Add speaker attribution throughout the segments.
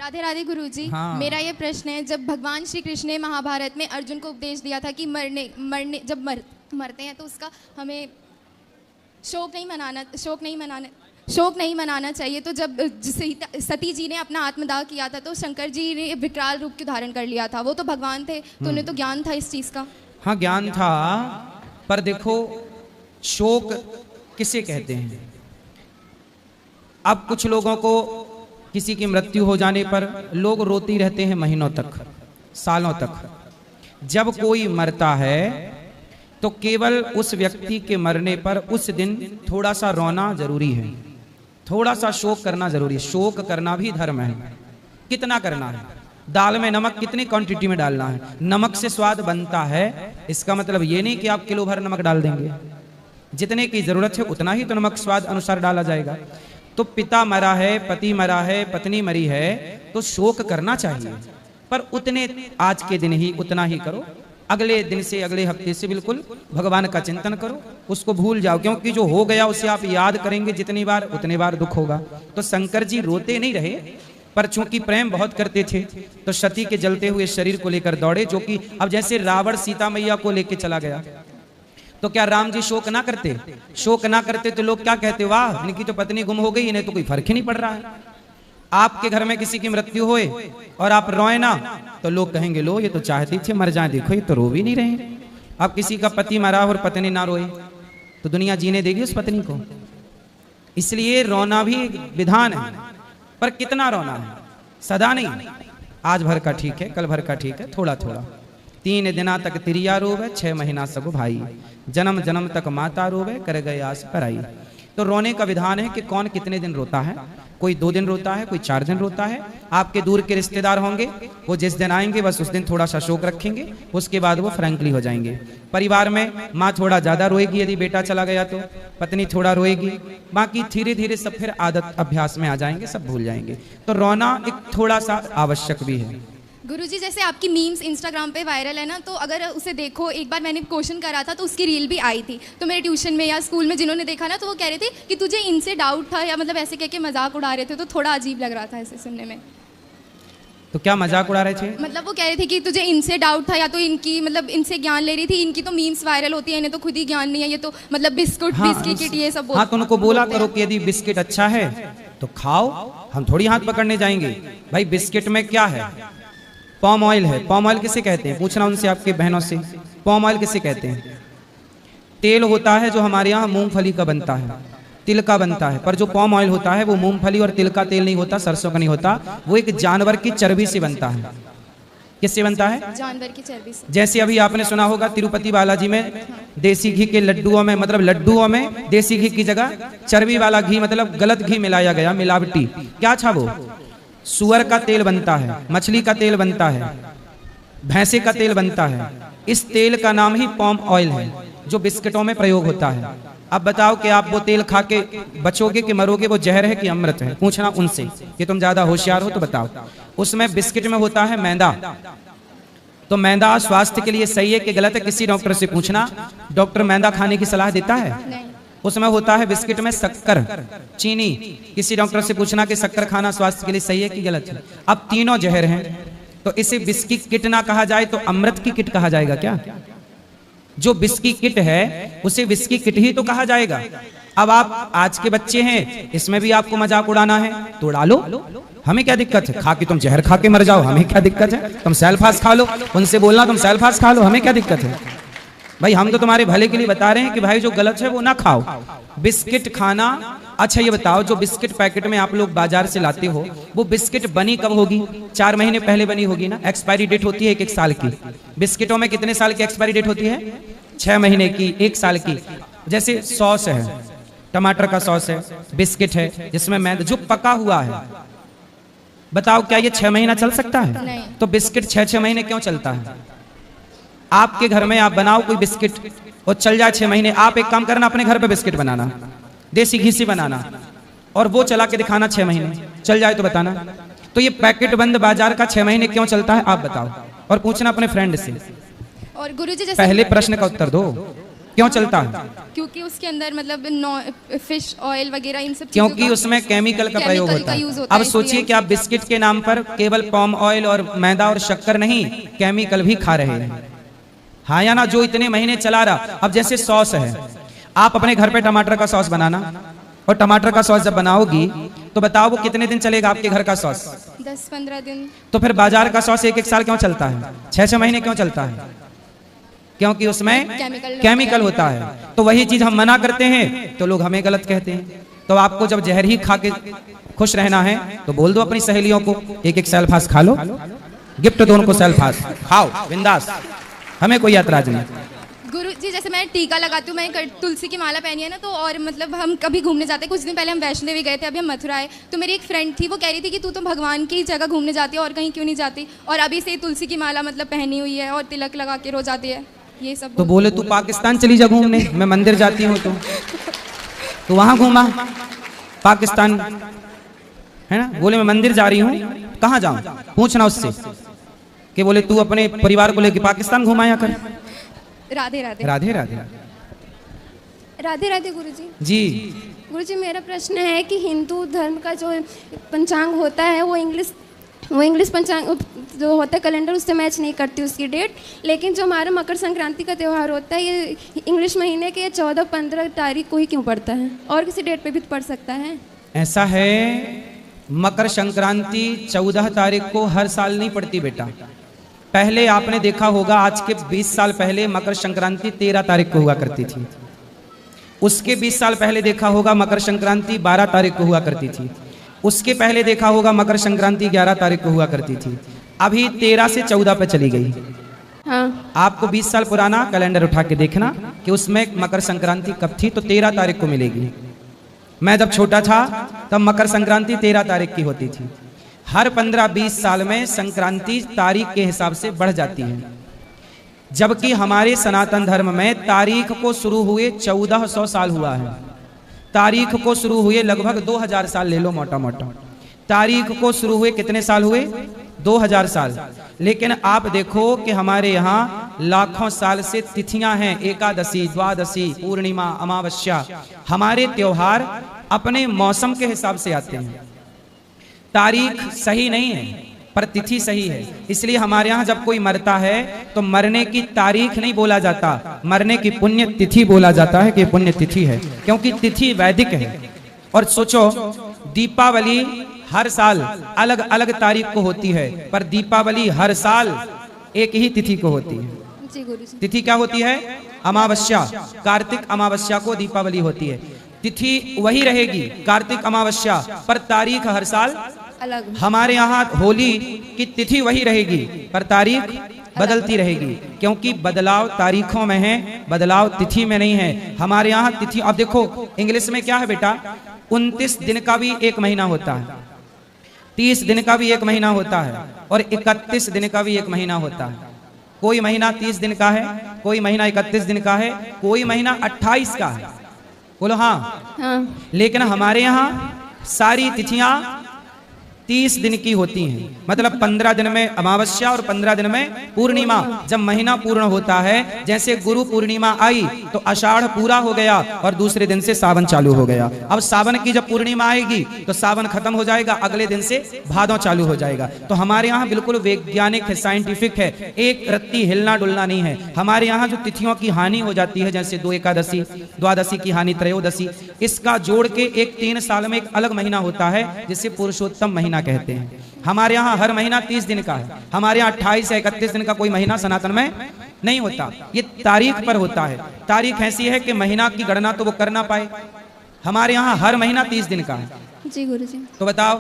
Speaker 1: राधे राधे गुरुजी।
Speaker 2: हाँ।
Speaker 1: मेरा ये प्रश्न है, जब भगवान श्री कृष्ण ने महाभारत में अर्जुन को उपदेश दिया था कि जब मरते हैं तो उसका हमें शोक नहीं मनाना चाहिए, तो जब सती जी ने अपना आत्मदाह किया था तो शंकर जी ने विकराल रूप के धारण कर लिया था। वो तो भगवान थे, तो उन्हें तो ज्ञान था इस चीज़ का।
Speaker 2: हाँ ज्ञान था, पर देखो शोक किसे कहते हैं। अब कुछ लोगों को किसी की मृत्यु हो जाने पर लोग रोते रहते हैं महीनों तक, सालों तक। जब कोई मरता है तो केवल उस व्यक्ति के मरने पर उस दिन थोड़ा सा रोना जरूरी है, थोड़ा सा शोक करना जरूरी है। शोक करना भी धर्म है। कितना करना है? दाल में नमक कितनी क्वांटिटी में डालना है? नमक से स्वाद बनता है, इसका मतलब ये नहीं कि आप किलो भर नमक डाल देंगे। जितने की जरूरत है उतना ही तो नमक स्वाद अनुसार डाला जाएगा। तो पिता मरा है, पति मरा है, पत्नी मरी है, तो शोक करना चाहिए, पर उतने आज के दिन ही उतना ही करो। अगले दिन से, अगले हफ्ते से बिल्कुल भगवान का चिंतन करो, उसको भूल जाओ, क्योंकि जो हो गया उसे आप याद करेंगे जितनी बार उतने बार दुख होगा। तो शंकर जी रोते नहीं रहे, पर चूंकि प्रेम बहुत करते थे तो सती के जलते हुए शरीर को लेकर दौड़े। जो कि अब जैसे रावण सीता मैया को लेकर चला गया, तो क्या राम जी शोक ना करते? शोक ना करते तो लोग क्या कहते, वाह इनकी तो पत्नी गुम हो गई, इन्हें तो कोई फर्क ही नहीं पड़ रहा है। आपके घर में किसी की मृत्यु होए और आप रोए ना, तो लोग कहेंगे लो ये तो चाहती थी मर जाए, देखो ये तो रो भी नहीं रहे। अब किसी का पति मरा और पत्नी ना रोए तो दुनिया जीने देगी उस पत्नी को? इसलिए रोना भी विधान है, पर कितना रोना है? सदा नहीं, आज भर का ठीक है, कल भर का ठीक है, थोड़ा थोड़ा। 3 दिना तक तिरिया रोवे, 6 महीना सगो भाई, जन्म जन्म तक माता रोवे, कर गए आस पर आई। तो रोने का विधान है कि कौन कितने दिन रोता है। कोई 2 दिन रोता है, कोई 4 दिन रोता है। आपके दूर के रिश्तेदार होंगे, वो जिस दिन आएंगे बस उस दिन थोड़ा सा शोक रखेंगे, उसके बाद वो फ्रैंकली हो जाएंगे। परिवार में माँ थोड़ा ज्यादा रोएगी यदि बेटा चला गया तो, पत्नी थोड़ा रोएगी, बाकी धीरे धीरे सब फिर आदत अभ्यास में आ जाएंगे, सब भूल जाएंगे। तो रोना एक थोड़ा सा आवश्यक भी है।
Speaker 1: गुरुजी जैसे आपकी मीम्स इंस्टाग्राम पे वायरल है ना, तो अगर उसे देखो, एक बार मैंने क्वेश्चन करा था तो उसकी रील भी आई थी, तो मेरे ट्यूशन में या स्कूल में जिन्होंने देखा ना, तो वो कह रहे थे कि तुझे इनसे डाउट था, या मतलब ऐसे कह के मजाक उड़ा रहे थे, तो थोड़ा अजीब लग रहा था ऐसे सुनने में।
Speaker 2: तो क्या मजाक उड़ा रहे थे?
Speaker 1: मतलब वो कह रहे थे कि तुझे इनसे डाउट था, या तो इनकी मतलब इनसे ज्ञान ले रही थी, इनकी तो मीम्स वायरल होती है, इन्हें तो खुद ही ज्ञान नहीं है, ये तो मतलब बिस्कुट बिस्किट ये सब।
Speaker 2: हाँ तो उनको बोला करो कि यदि बिस्किट अच्छा है तो खाओ, हम थोड़ी हाथ पकड़ने जाएंगे। भाई बिस्किट में क्या है? पॉम ऑयल है। पॉम ऑयल किसे कहते हैं? पूछना उनसे, आपके बहनों से, पॉम ऑयल किसे कहते हैं? तेल होता है जो हमारे यहाँ मूंगफली का बनता है, तिल का बनता है, पर जो पॉम ऑयल होता है वो मूंगफली और तिल का तेल नहीं होता, सरसों का नहीं होता, वो एक जानवर की चर्बी से बनता है। किससे बनता है? जानवर की चर्बी से। जैसे अभी आपने सुना होगा तिरुपति बालाजी में देसी घी के लड्डुओं में, मतलब लड्डुओं में देसी घी की जगह चर्बी वाला घी, मतलब गलत घी मिलाया गया, मिलावटी। क्या था वो? सुअर का तेल बनता है, मछली का तेल बनता है, भैंसे का तेल बनता है। इस तेल का नाम ही पॉम ऑयल है, जो बिस्किटों में प्रयोग होता है। अब बताओ कि आप वो तेल खा के बचोगे कि मरोगे? वो जहर है कि अमृत है? पूछना उनसे कि तुम ज्यादा होशियार हो तो बताओ। उसमें बिस्किट में होता है मैदा, तो मैदा स्वास्थ्य के लिए सही है कि गलत है? किसी डॉक्टर से पूछना, डॉक्टर मैदा खाने की सलाह देता है? उसमें होता है बिस्किट में शक्कर, चीनी, किसी डॉक्टर से पूछना कि शक्कर खाना स्वास्थ्य के लिए सही है कि गलत है? अब तीनों जहर हैं, तो इसे बिस्की किट ना कहा जाए तो अमृत की किट कहा जाएगा क्या? जो बिस्की किट है उसे बिस्की किट ही तो कहा जाएगा। अब आप आज के बच्चे हैं, इसमें भी आपको मजाक उड़ाना है तो उड़ा लो, हमें क्या दिक्कत है? खा के तुम जहर खा के मर जाओ, हमें क्या दिक्कत है? तुम सेल्फास खा लो, उनसे बोलना तुम सेल्फास खा लो, हमें क्या दिक्कत है? भाई हम तो तुम्हारे भले के लिए बता रहे हैं कि भाई जो गलत है वो ना खाओ। बिस्किट खाना, अच्छा ये बताओ जो बिस्किट पैकेट में आप लोग बाजार से लाते हो, वो बिस्किट बनी कब होगी? 4 महीने पहले बनी होगी ना। एक्सपायरी डेट होती है 1 साल की। बिस्किटों में कितने साल की एक्सपायरी डेट होती है? 6 महीने की, 1 साल की। जैसे सॉस है, टमाटर का सॉस है, बिस्किट है जिसमें मैदा, जो पका हुआ है, बताओ क्या ये 6 महीना चल सकता है? नहीं। तो बिस्किट 6-6 महीने क्यों चलता है? आपके घर में आप बनाओ कोई बिस्किट और चल जाए 6 महीने। आप एक काम करना, अपने घर पे बिस्किट बनाना, देसी घी से बनाना, और वो चला के दिखाना 6 महीने चल जाए तो बताना। तो ये पैकेट बंद बाजार का 6 महीने क्यों चलता है आप बताओ, और पूछना अपने फ्रेंड से।
Speaker 1: और गुरुजी जैसे
Speaker 2: पहले प्रश्न का उत्तर दो, क्यों चलता है?
Speaker 1: क्योंकि उसके अंदर मतलब फिश ऑयल वगैरह इन सब चीजों
Speaker 2: क्योंकि
Speaker 1: का
Speaker 2: उसमें केमिकल का प्रयोग
Speaker 1: केमिकल
Speaker 2: होता
Speaker 1: का यूज
Speaker 2: है।
Speaker 1: होता
Speaker 2: अब
Speaker 1: है,
Speaker 2: सोचिए
Speaker 1: इसलिए।
Speaker 2: कि आप बिस्किट के नाम पर केवल पॉम ऑयल और मैदा और शक्कर नहीं, केमिकल भी खा रहे हैं, हाँ या ना? जो इतने महीने चला रहा। अब जैसे सॉस है, आप अपने घर पे टमाटर का सॉस बनाना, और टमाटर का सॉस जब बनाओगी तो बताओ वो कितने दिन चलेगा आपके घर का सॉस?
Speaker 1: 10-15 दिन।
Speaker 2: तो फिर बाजार का सॉस 1-1 साल क्यों चलता है, 6-6 महीने क्यों चलता है? क्योंकि उसमें केमिकल होता है। तो वही चीज हम मना करते हैं तो लोग हमें गलत कहते हैं। तो आपको जब जहर ही खा के खुश रहना है तो बोल दो अपनी सहेलियों को 1-1 सेल्फास खा लो, गिफ्ट दो उनको, सेल्फास खाओ बिंदास, हमें कोई ऐतराज नहीं।
Speaker 1: गुरु जी, जैसे मैं टीका लगाती हूँ, मैं तुलसी की माला पहनी है ना, तो और मतलब हम कभी घूमने जाते हैं, कुछ दिन पहले हम वैष्णो देवी गए थे, अभी हम मथुरा आए, तो मेरी एक फ्रेंड थी, वो कह रही थी कि तू तो भगवान की जगह घूमने जाती है और कहीं क्यों नहीं जाती, और अभी से तुलसी की माला मतलब पहनी हुई है और तिलक लगा के रोज आती है, ये सब।
Speaker 2: तो बोले तू पाकिस्तान चली जा घूमने, मैं मंदिर जाती हूँ, तो वहां घूमा पाकिस्तान, है ना? बोले मैं मंदिर जा रही हूँ, कहाँ जाऊँ? पूछना उससे कि बोले तू अपने परिवार को लेकर पाकिस्तान घुमाया कर।
Speaker 1: राधे राधे।
Speaker 2: राधे राधे
Speaker 3: राधे राधे गुरुजी।
Speaker 2: जी।
Speaker 3: गुरुजी, मेरा प्रश्न है कि हिंदू धर्म का जो पंचांग होता है वो इंग्लिश पंचांग जो होता है कैलेंडर, उससे मैच नहीं करती उसकी डेट, लेकिन जो हमारा मकर संक्रांति का त्यौहार होता है ये इंग्लिश महीने के 14-15 तारीख को ही क्यों पड़ता है, और किसी डेट पे भी पड़ सकता है?
Speaker 2: ऐसा है, मकर संक्रांति 14 तारीख को हर साल नहीं पड़ती बेटा। पहले आपने देखा होगा, आज के 20 साल पहले मकर संक्रांति 13 तारीख को हुआ करती थी। उसके 20 साल पहले देखा होगा मकर संक्रांति 12 तारीख को हुआ करती थी। उसके पहले देखा होगा मकर संक्रांति 11 तारीख को हुआ करती थी। अभी 13 से 14 पे चली गई।
Speaker 3: हाँ।
Speaker 2: आपको 20 साल पुराना कैलेंडर उठा के देखना कि उसमें मकर संक्रांति कब थी, तो 13 तारीख को मिलेगी। मैं जब छोटा था तब मकर संक्रांति 13 तारीख की होती थी। हर 15-20 साल में संक्रांति तारीख के हिसाब से बढ़ जाती है, जबकि हमारे सनातन धर्म में तारीख को शुरू हुए 1400 साल हुआ है। तारीख को शुरू हुए लगभग 2000 साल ले लो मोटा मोटा। तारीख को शुरू हुए कितने साल हुए? 2000 साल। लेकिन आप देखो कि हमारे यहाँ लाखों साल से तिथियां हैं, एकादशी, द्वादशी, पूर्णिमा, अमावस्या। हमारे त्योहार अपने मौसम के हिसाब से आते हैं। तारीख सही नहीं है पर तिथि सही है। इसलिए हमारे यहाँ जब कोई मरता है तो मरने की तारीख नहीं बोला जाता, मरने की पुण्य तिथि बोला जाता है कि पुण्य तिथि है, क्योंकि तिथि वैदिक है। और सोचो, दीपावली हर साल अलग अलग तारीख को होती है, पर दीपावली हर साल एक ही तिथि को होती है।
Speaker 3: जी गुरुजी।
Speaker 2: तिथि क्या होती है? अमावस्या। कार्तिक अमावस्या को दीपावली होती है। तिथि वही रहेगी कार्तिक अमावस्या, पर तारीख हर साल
Speaker 3: अलग।
Speaker 2: हमारे यहाँ होली की तिथि वही रहेगी पर तारीख बदलती रहेगी, क्योंकि बदलाव तारीखों में है, बदलाव तिथि में नहीं है। हमारे यहाँ तिथि, अब देखो इंग्लिश में क्या है बेटा, 29 दिन का भी एक महीना होता है, 30 दिन का भी एक महीना होता है, और 31 दिन का भी एक महीना होता है। कोई महीना 30 दिन का है, कोई महीना 31 दिन का है, कोई महीना 28 का है। बोलो हाँ।
Speaker 3: हाँ।
Speaker 2: लेकिन हमारे यहाँ सारी तिथियां 30 दिन की होती हैं, मतलब 15 दिन में अमावस्या और 15 दिन में पूर्णिमा। जब महीना पूर्ण होता है, जैसे गुरु पूर्णिमा आई तो आषाढ़ पूरा हो गया और दूसरे दिन से सावन चालू हो गया। अब सावन की जब पूर्णिमा आएगी तो सावन खत्म हो जाएगा, अगले दिन से भादों चालू हो जाएगा। तो हमारे यहाँ बिल्कुल वैज्ञानिक है, साइंटिफिक है, एक रत्ती हिलना डुलना नहीं है। हमारे यहाँ जो तिथियों की हानि हो जाती है, जैसे 2 एकादशी, द्वादशी की हानि, त्रयोदशी, इसका जोड़ के एक 3 साल में एक अलग महीना होता है जिसे पुरुषोत्तम महीना कहते हैं। हमारे यहाँ हर महीना 30 दिन का है, हमारे यहाँ 28 या 31 दिन का कोई महीना सनातन में नहीं होता। ये तारीख पर होता है। तारीख ऐसी है कि महीना की गणना तो वो कर ना पाए। हमारे यहाँ हर महीना 30 दिन का है।
Speaker 3: जी गुरुजी।
Speaker 2: तो बताओ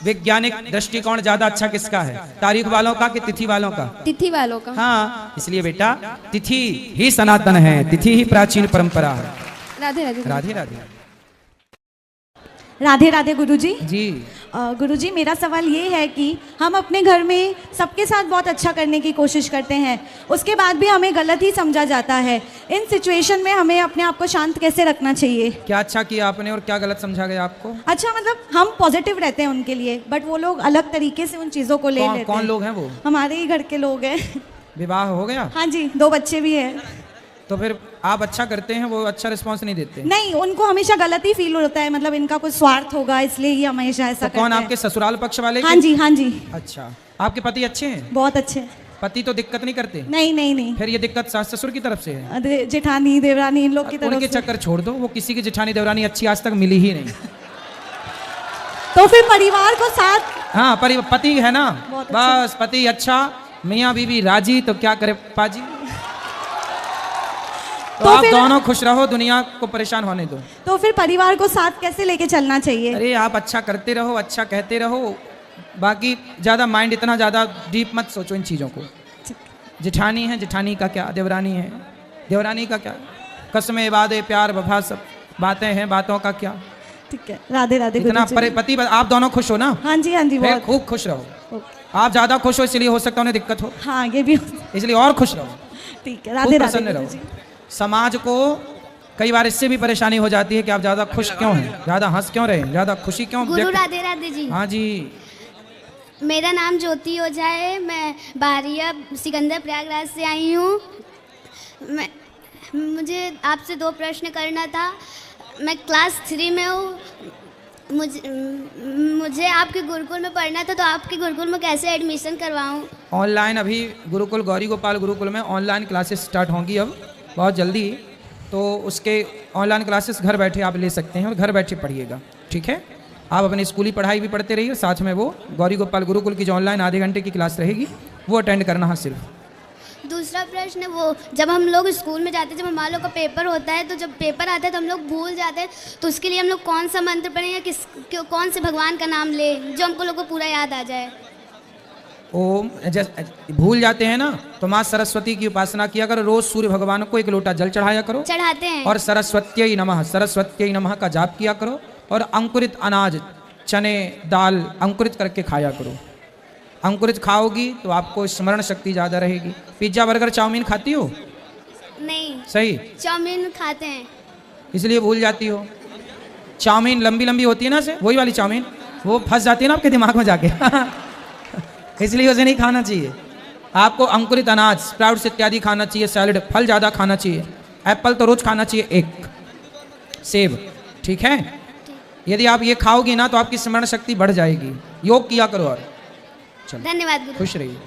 Speaker 2: वैज्ञानिक दृष्टिकोण ज्यादा अच्छा किसका है, तारीख वालों का कि तिथि वालों का?
Speaker 3: तिथि वालों का।
Speaker 2: हाँ, इसलिए बेटा तिथि ही सनातन है, तिथि ही प्राचीन परंपरा है।
Speaker 3: राधे राधे।
Speaker 2: राधे राधे।
Speaker 4: राधे राधे गुरुजी।
Speaker 2: जी।
Speaker 4: गुरुजी, मेरा सवाल ये है कि हम अपने घर में सबके साथ बहुत अच्छा करने की कोशिश करते हैं, उसके बाद भी हमें गलत ही समझा जाता है। इन सिचुएशन में हमें अपने आप को शांत कैसे रखना चाहिए?
Speaker 2: क्या अच्छा किया आपने और क्या गलत समझा गया आपको?
Speaker 4: अच्छा, मतलब हम पॉजिटिव रहते हैं उनके लिए, बट वो लोग अलग तरीके से उन चीज़ों को ले लेते हैं।
Speaker 2: कौन लोग हैं वो?
Speaker 4: हमारे ही घर के लोग हैं।
Speaker 2: विवाह हो गया?
Speaker 4: हाँ जी, 2 बच्चे भी हैं।
Speaker 2: तो फिर आप अच्छा करते हैं, वो अच्छा रिस्पांस नहीं देते।
Speaker 4: नहीं, उनको हमेशा गलत ही फील होता है, मतलब इनका कुछ स्वार्थ होगा इसलिए ही हमेशा ऐसा
Speaker 2: तो कौन
Speaker 4: करते
Speaker 2: आपके ससुराल पक्ष वाले
Speaker 4: हैं। हाँ जी, हाँ जी,
Speaker 2: अच्छा, आपके पति अच्छे हैं?
Speaker 4: बहुत अच्छे।
Speaker 2: पति तो दिक्कत नहीं करते?
Speaker 4: नहीं नहीं नहीं,
Speaker 2: फिर ये दिक्कत सास ससुर की तरफ से है?
Speaker 4: अरे जेठानी देवरानी इन लोग की तरफ
Speaker 2: उनके
Speaker 4: से।
Speaker 2: चक्कर छोड़ दो, वो किसी की जेठानी देवरानी अच्छी आज तक मिली ही नहीं।
Speaker 4: तो फिर परिवार को साथ,
Speaker 2: हाँ, पति है ना,
Speaker 4: बहुत अच्छा।
Speaker 2: बस पति अच्छा, मियाँ बीवी राजी, तो क्या करे पाजी। तो आप
Speaker 4: फिर-
Speaker 2: दोनों खुश रहो, दुनिया को परेशान होने दो।
Speaker 4: तो फिर परिवार को साथ कैसे लेके चलना चाहिए?
Speaker 2: अरे आप अच्छा करते रहो, अच्छा कहते रहो, बाकी ज़्यादा माइंड इतना ज़्यादा डीप मत सोचो इन चीज़ों को। जेठानी है, जेठानी का क्या, देवरानी है, देवरानी का क्या, कस्में वादे प्यार वफा सब बातें हैं, बातों का क्या।
Speaker 4: ठीक है, राधे राधे
Speaker 2: इतना
Speaker 4: गुरुजी।
Speaker 2: पति आप दोनों खुश हो ना?
Speaker 4: हाँ जी, हाँ जी,
Speaker 2: फिर
Speaker 4: बहुत।
Speaker 2: खूब खुश रहो।
Speaker 4: ओके।
Speaker 2: आप ज़्यादा खुश हो इसलिए हो सकता है उन्हें दिक्कत हो,
Speaker 4: हाँ, ये भी
Speaker 2: इसलिए और खुश रहो,
Speaker 4: ठीक है,
Speaker 2: खूब
Speaker 4: राधे राधे
Speaker 2: प्रसन्न रहो।
Speaker 4: गुरुजी।
Speaker 2: समाज को कई बार इससे भी परेशानी हो जाती है कि आप ज़्यादा खुश क्यों हैं, ज़्यादा हंस क्यों रहे, ज़्यादा खुशी क्यों
Speaker 5: गुरु
Speaker 2: व्यक्त-
Speaker 5: राधे राधे जी।
Speaker 2: हाँ जी,
Speaker 5: मेरा नाम ज्योति ओझा है, मैं बाहरिया सिकंदर प्रयागराज से आई हूँ। मुझे आपसे 2 प्रश्न करना था। मैं क्लास 3 में हूँ। मुझे आपके गुरुकुल में पढ़ना था, तो आपके गुरुकुल में कैसे एडमिशन करवाऊँ?
Speaker 2: ऑनलाइन अभी गुरुकुल गौरी गोपाल गुरुकुल में ऑनलाइन क्लासेस स्टार्ट होंगी अब बहुत जल्दी, तो उसके ऑनलाइन क्लासेस घर बैठे आप ले सकते हैं और घर बैठे पढ़िएगा, ठीक है। आप अपनी स्कूली पढ़ाई भी पढ़ते रहिए, साथ में वो गौरी गोपाल गुरुकुल की जो ऑनलाइन आधे घंटे की क्लास रहेगी वो अटेंड करना है सिर्फ।
Speaker 5: दूसरा प्रश्न, वो जब हम लोग स्कूल में जाते हैं, जब हमारे लोग का पेपर होता है, तो जब पेपर आता है तो हम लोग भूल जाते हैं, तो उसके लिए हम लोग कौन सा मंत्र पढ़ें या कौन से भगवान का नाम ले जो हमको लोग को पूरा याद आ जाए?
Speaker 2: ओम, भूल जाते हैं ना, तो माँ सरस्वती की उपासना किया करो, रोज सूर्य भगवान को 1 लोटा जल चढ़ाया करो
Speaker 5: चढ़ाते हैं।
Speaker 2: और सरस्वत्यै नमः का जाप किया करो और अंकुरित अनाज, चने, दाल अंकुरित करके खाया करो। अंकुरित खाओगी तो आपको स्मरण शक्ति ज़्यादा रहेगी। पिज्ज़ा बर्गर चाउमीन खाती हो?
Speaker 5: नहीं,
Speaker 2: सही,
Speaker 5: चाउमीन खाते हैं।
Speaker 2: इसलिए भूल जाती हो। चाउमीन लंबी लंबी होती है ना, से वही वाली चाउमीन, वो फंस जाती है ना आपके दिमाग में जाके इसलिए उसे नहीं खाना चाहिए। आपको अंकुरित अनाज, स्प्राउट्स इत्यादि खाना चाहिए, सैलड, फल ज़्यादा खाना चाहिए। एप्पल तो रोज खाना चाहिए 1, सेब, ठीक है। यदि आप ये खाओगी ना तो आपकी स्मरण शक्ति बढ़ जाएगी। योग किया करो और चलो,
Speaker 5: धन्यवाद गुरु।
Speaker 2: खुश रहिए।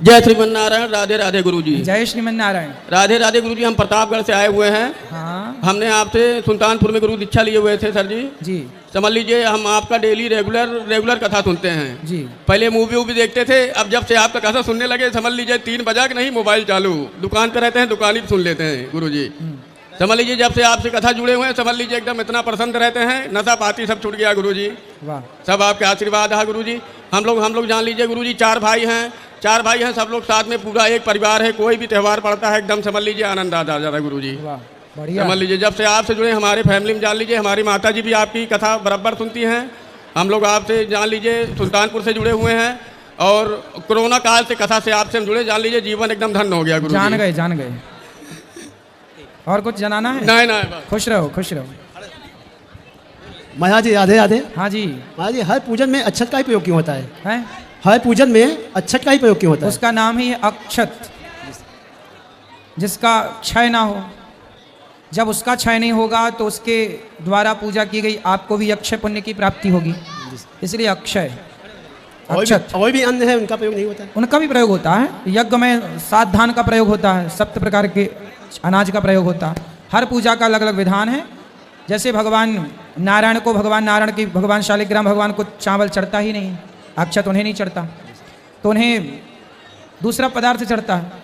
Speaker 6: जय श्रीमन नारायण, राधे राधे गुरुजी।
Speaker 2: जय श्रीमन नारायण।
Speaker 6: राधे राधे गुरुजी, हम प्रतापगढ़ से आए हुए हैं।
Speaker 2: हाँ
Speaker 6: हमने आपसे सुल्तानपुर में गुरु दीक्षा लिए हुए थे सर जी।
Speaker 2: जी
Speaker 6: समझ लीजिए हम आपका डेली रेगुलर कथा सुनते हैं।
Speaker 2: जी।
Speaker 6: पहले मूवी वूवी देखते थे, अब जब से आपका कथा सुनने लगे समझ लीजिए 3 बजा के नहीं मोबाइल चालू, दुकान पे रहते हैं, दुकान ही सुन लेते हैं गुरुजी। समझ लीजिए जब से आपसे कथा जुड़े हुए हैं, समझ लीजिए एकदम इतना प्रसन्न रहते हैं, नशा पाती सब छूट गया गुरुजी।
Speaker 2: वाह,
Speaker 6: सब आपके आशीर्वाद है गुरुजी। हम लोग जान लीजिए गुरुजी 4 भाई हैं, सब लोग साथ में पूरा एक परिवार है। कोई भी त्यौहार पड़ता है एकदम समझ लीजिए आनंद आ जाता है गुरुजी।
Speaker 2: वाह, बढ़िया।
Speaker 6: समझ लीजिए जब से आपसे जुड़े हमारे फैमिली में जान लीजिए हमारी माता जी भी आपकी कथा बराबर सुनती हैं। हम लोग आपसे जान लीजिए सुल्तानपुर से जुड़े हुए हैं और कोरोना काल से कथा से आपसे हम जुड़े, जान लीजिए जीवन एकदम धन्य हो गया गुरुजी।
Speaker 2: जान गए। और कुछ जनाना है?
Speaker 6: नहीं बस।
Speaker 2: खुश रहो, खुश रहो।
Speaker 7: माया जी राधे राधे।
Speaker 2: हाँ जी।
Speaker 7: माया जी, हर पूजन में अक्षत का ही प्रयोग क्यों होता है?
Speaker 2: है,
Speaker 7: हर पूजन में अक्षत का ही प्रयोग क्यों होता है?
Speaker 2: उसका नाम ही है अक्षत, जिसका क्षय ना हो। जब उसका क्षय नहीं होगा तो उसके द्वारा पूजा की गई आपको भी अक्षय पुण्य की प्राप्ति होगी, इसलिए अक्षय अक्षत।
Speaker 7: और भी अन्न है उनका प्रयोग नहीं होता है?
Speaker 2: उनका भी प्रयोग होता है। यज्ञ में 7 धान का प्रयोग होता है, 7 प्रकार के अनाज का प्रयोग होता है। हर पूजा का अलग अलग विधान है। जैसे भगवान नारायण की भगवान शालिग्राम भगवान को चावल चढ़ता ही नहीं, अक्षत उन्हें नहीं चढ़ता, तो उन्हें दूसरा पदार्थ चढ़ता है।